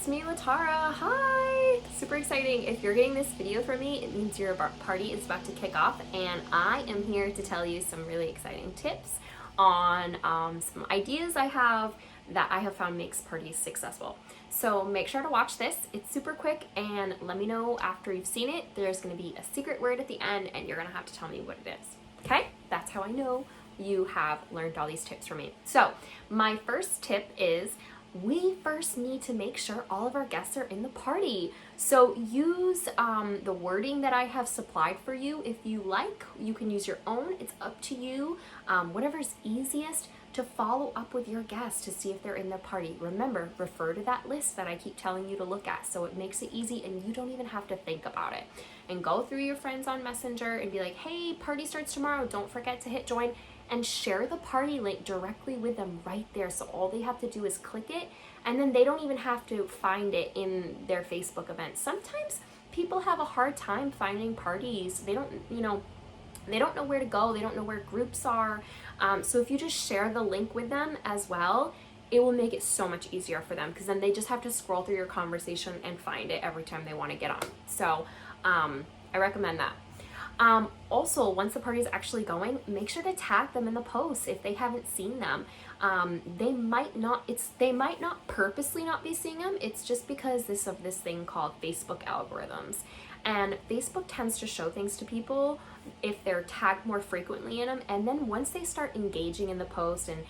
it's me, Latara. Hi! Super exciting. If you're getting this video from me, it means your party is about to kick off, and I am here to tell you some really exciting tips on some ideas I have that I have found makes parties successful. So make sure to watch this. It's super quick, and let me know after you've seen it. There's going to be a secret word at the end, and you're going to have to tell me what it is. Okay? That's how I know you have learned all these tips from me. So my first tip is we first need to make sure all of our guests are in the party. So use the wording that I have supplied for you. If you like, you can use your own. It's up to you. Whatever's easiest to follow up with your guests to see if they're in the party. Remember, refer to that list that I keep telling you to look at, so it makes it easy and you don't even have to think about it. And go through your friends on Messenger and be like, hey, party starts tomorrow. Don't forget to hit join, and share the party link directly with them right there. So all they have to do is click it, and then they don't even have to find it in their Facebook event. Sometimes people have a hard time finding parties. They don't know where to go. They don't know where groups are. So if you just share the link with them as well, it will make it so much easier for them, because then they just have to scroll through your conversation and find it every time they want to get on. So I recommend that. Also, once the party is actually going, make sure to tag them in the posts if they haven't seen them. They might not purposely not be seeing them. It's just because of this thing called Facebook algorithms. And Facebook tends to show things to people if they're tagged more frequently in them. And then once they start engaging in the post and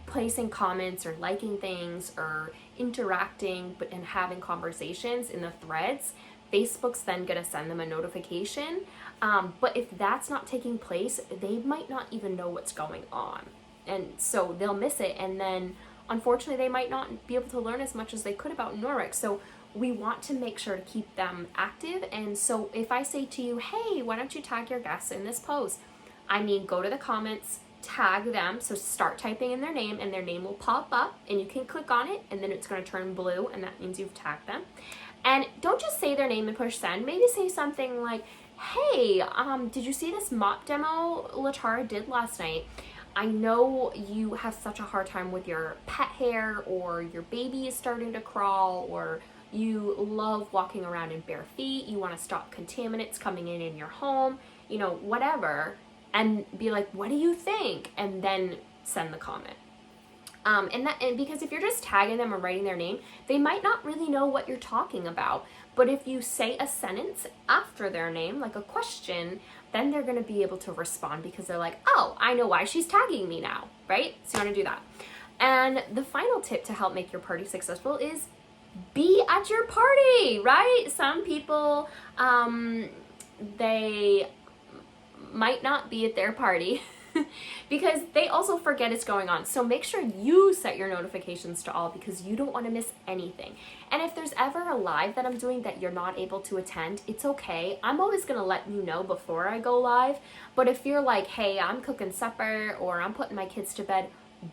placing comments or liking things or interacting and having conversations in the threads, Facebook's then gonna send them a notification. But if that's not taking place, they might not even know what's going on. And so they'll miss it. And then unfortunately, they might not be able to learn as much as they could about Norwich. So we want to make sure to keep them active. And so if I say to you, hey, why don't you tag your guests in this post? I mean, go to the comments, tag them. So start typing in their name, and their name will pop up, and you can click on it, and then it's going to turn blue, and that means you've tagged them. And don't just say their name and push send. Maybe say something like, hey, did you see this mop demo Latara did last night? I know you have such a hard time with your pet hair, or your baby is starting to crawl, or you love walking around in bare feet. You want to stop contaminants coming in your home, whatever. And be like, what do you think? And then send the comment. And because if you're just tagging them or writing their name, they might not really know what you're talking about. But if you say a sentence after their name, like a question, then they're going to be able to respond, because they're like, oh, I know why she's tagging me now, right? So you want to do that. And the final tip to help make your party successful is be at your party, right? Some people, they might not be at their party because they also forget it's going on. So make sure you set your notifications to all, because you don't want to miss anything. And if there's ever a live that I'm doing that you're not able to attend, it's okay. I'm always going to let you know before I go live. But if you're like, hey, I'm cooking supper, or I'm putting my kids to bed,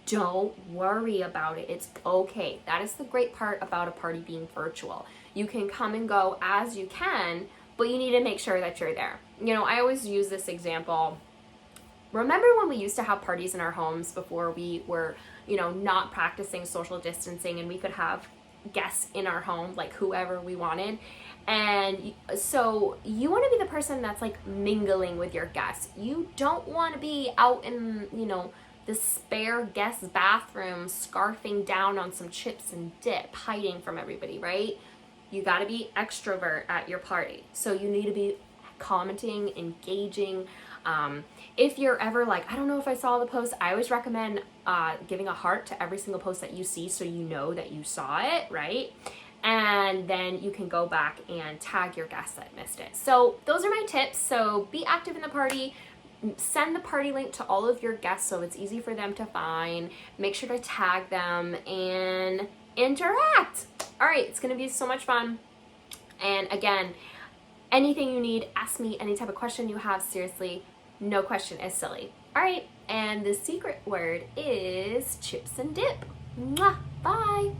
don't worry about it. It's okay. That is the great part about a party being virtual. You can come and go as you can, but you need to make sure that you're there. I always use this example. Remember when we used to have parties in our homes before we were, not practicing social distancing, and we could have guests in our home, like whoever we wanted? And so you want to be the person that's like mingling with your guests. You don't want to be out in, the spare guest bathroom, scarfing down on some chips and dip, hiding from everybody, right? You got to be extrovert at your party. So you need to be commenting, engaging. If you're ever like, I don't know if I saw the post, I always recommend giving a heart to every single post that you see, so you know that you saw it, right? And then you can go back and tag your guests that missed it. So those are my tips. So be active in the party. Send the party link to all of your guests so it's easy for them to find. Make sure to tag them and interact. All right, it's going to be so much fun. And again, anything you need, ask me. Any type of question you have, seriously, no question is silly. All right, and the secret word is chips and dip. Mwah, bye.